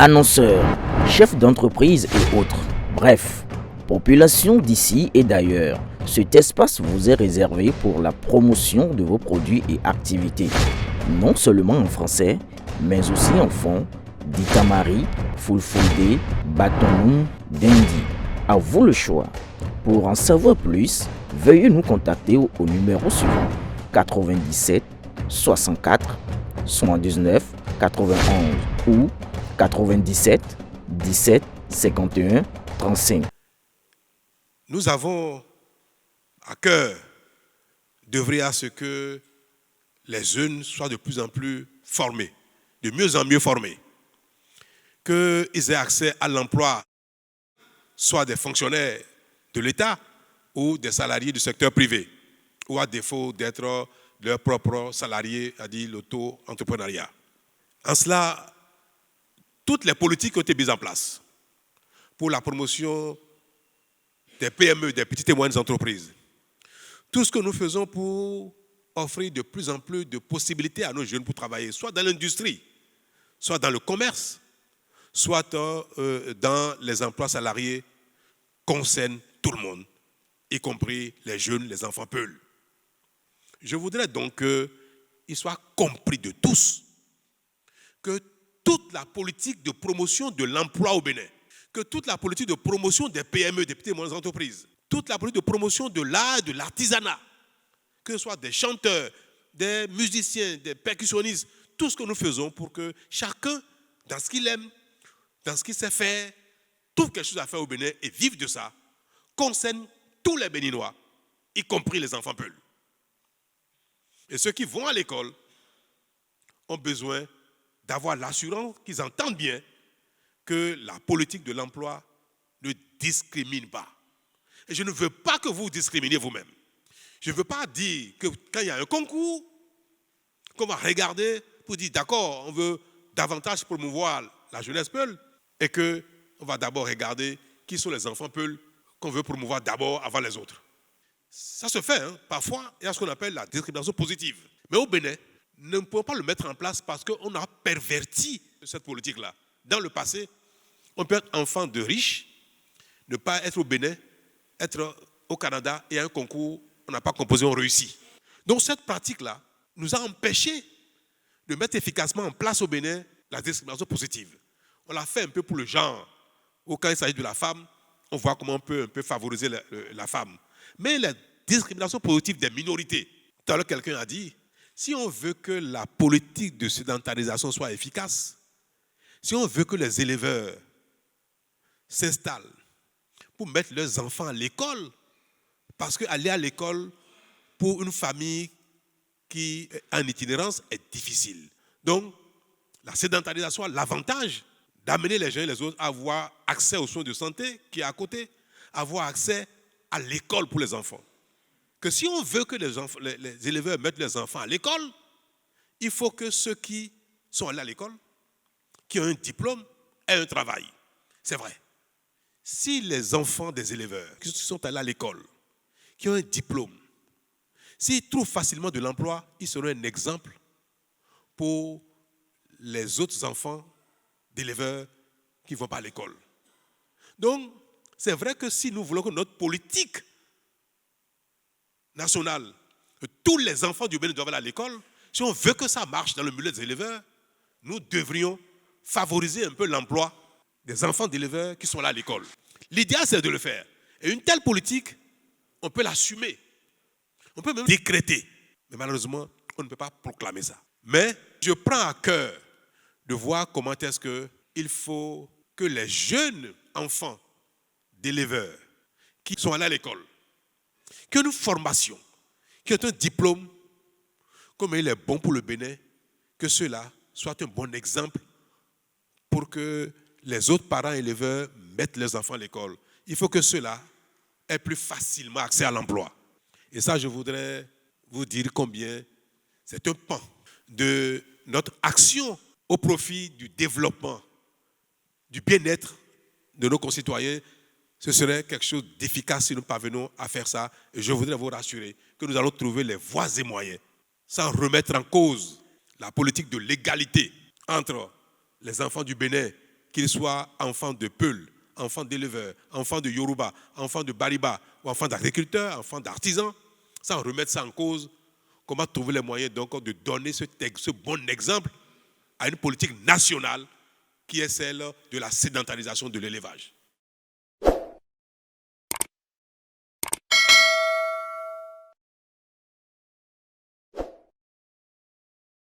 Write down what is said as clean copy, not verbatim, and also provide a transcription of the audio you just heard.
Annonceurs, chefs d'entreprise et autres. Bref, population d'ici et d'ailleurs. Cet espace vous est réservé pour la promotion de vos produits et activités. Non seulement en français, mais aussi en fond, Ditamari, Fulfulde, Batonou, Dendi. À vous le choix. Pour en savoir plus, veuillez nous contacter au numéro suivant 97 64 79 91 ou 97 17 51 35. Nous avons à cœur d'œuvrer à ce que les jeunes soient de plus en plus formés, de mieux en mieux formés, qu'ils aient accès à l'emploi, soit des fonctionnaires de l'État ou des salariés du secteur privé, ou à défaut d'être leurs propres salariés, c'est-à-dire l'auto-entrepreneuriat. En cela, toutes les politiques ont été mises en place pour la promotion des PME, des petites et moyennes entreprises. Tout ce que nous faisons pour offrir de plus en plus de possibilités à nos jeunes pour travailler, soit dans l'industrie, soit dans le commerce, soit dans les emplois salariés, concerne tout le monde, y compris les jeunes, les enfants peuls. Je voudrais donc qu'il soit compris de tous que toute la politique de promotion de l'emploi au Bénin, que toute la politique de promotion des PME, des petites et moyennes entreprises, toute la politique de promotion de l'art, de l'artisanat, que ce soit des chanteurs, des musiciens, des percussionnistes, tout ce que nous faisons pour que chacun, dans ce qu'il aime, dans ce qu'il sait faire, trouve quelque chose à faire au Bénin et vive de ça, concerne tous les Béninois, y compris les enfants peuls. Et ceux qui vont à l'école ont besoin d'avoir l'assurance qu'ils entendent bien que la politique de l'emploi ne discrimine pas. Et je ne veux pas que vous discriminiez vous-même. Je ne veux pas dire que quand il y a un concours, qu'on va regarder pour dire d'accord, on veut davantage promouvoir la jeunesse peul et qu'on va d'abord regarder qui sont les enfants peuls qu'on veut promouvoir d'abord avant les autres. Ça se fait, hein. Parfois, il y a ce qu'on appelle la discrimination positive. Mais au Bénin, nous ne pouvons pas le mettre en place parce qu'on a perverti cette politique-là. Dans le passé, on peut être enfant de riches, ne pas être au Bénin, être au Canada et à un concours, on n'a pas composé, on réussit. Donc cette pratique-là nous a empêchés de mettre efficacement en place au Bénin la discrimination positive. On l'a fait un peu pour le genre, où quand il s'agit de la femme, on voit comment on peut un peu favoriser la femme. Mais la discrimination positive des minorités, tout à l'heure quelqu'un a dit, si on veut que la politique de sédentarisation soit efficace, si on veut que les éleveurs s'installent pour mettre leurs enfants à l'école, parce qu'aller à l'école pour une famille qui est en itinérance est difficile. Donc, la sédentarisation a l'avantage d'amener les gens et les autres à avoir accès aux soins de santé qui est à côté, avoir accès à l'école pour les enfants. Que si on veut que les éleveurs mettent leurs enfants à l'école, il faut que ceux qui sont allés à l'école, qui ont un diplôme, aient un travail. C'est vrai. Si les enfants des éleveurs qui sont allés à l'école, qui ont un diplôme, s'ils trouvent facilement de l'emploi, ils seront un exemple pour les autres enfants d'éleveurs qui ne vont pas à l'école. Donc, c'est vrai que si nous voulons que notre politique nationale, que tous les enfants du Bénin doivent aller à l'école, si on veut que ça marche dans le milieu des éleveurs, nous devrions favoriser un peu l'emploi des enfants d'éleveurs qui sont là à l'école. L'idéal, c'est de le faire. Et une telle politique, on peut l'assumer. On peut même décréter. Mais malheureusement, on ne peut pas proclamer ça. Mais je prends à cœur de voir comment est-ce qu'il faut que les jeunes enfants d'éleveurs qui sont allés à l'école, qui ont une formation, qui ont un diplôme, comme il est bon pour le Bénin, que ceux-là soient un bon exemple pour que les autres parents éleveurs mettent leurs enfants à l'école. Il faut que ceux-là aient plus facilement accès à l'emploi. Et ça, je voudrais vous dire combien c'est un pan de notre action au profit du développement, du bien-être de nos concitoyens. Ce serait quelque chose d'efficace si nous parvenons à faire ça. Et je voudrais vous rassurer que nous allons trouver les voies et moyens, sans remettre en cause la politique de l'égalité entre les enfants du Bénin qu'ils soient enfants de Peul, enfants d'éleveurs, enfants de Yoruba, enfants de Bariba, ou enfants d'agriculteurs, enfants d'artisans, sans remettre ça en cause. Comment trouver les moyens donc de donner ce bon exemple à une politique nationale qui est celle de la sédentarisation de l'élevage.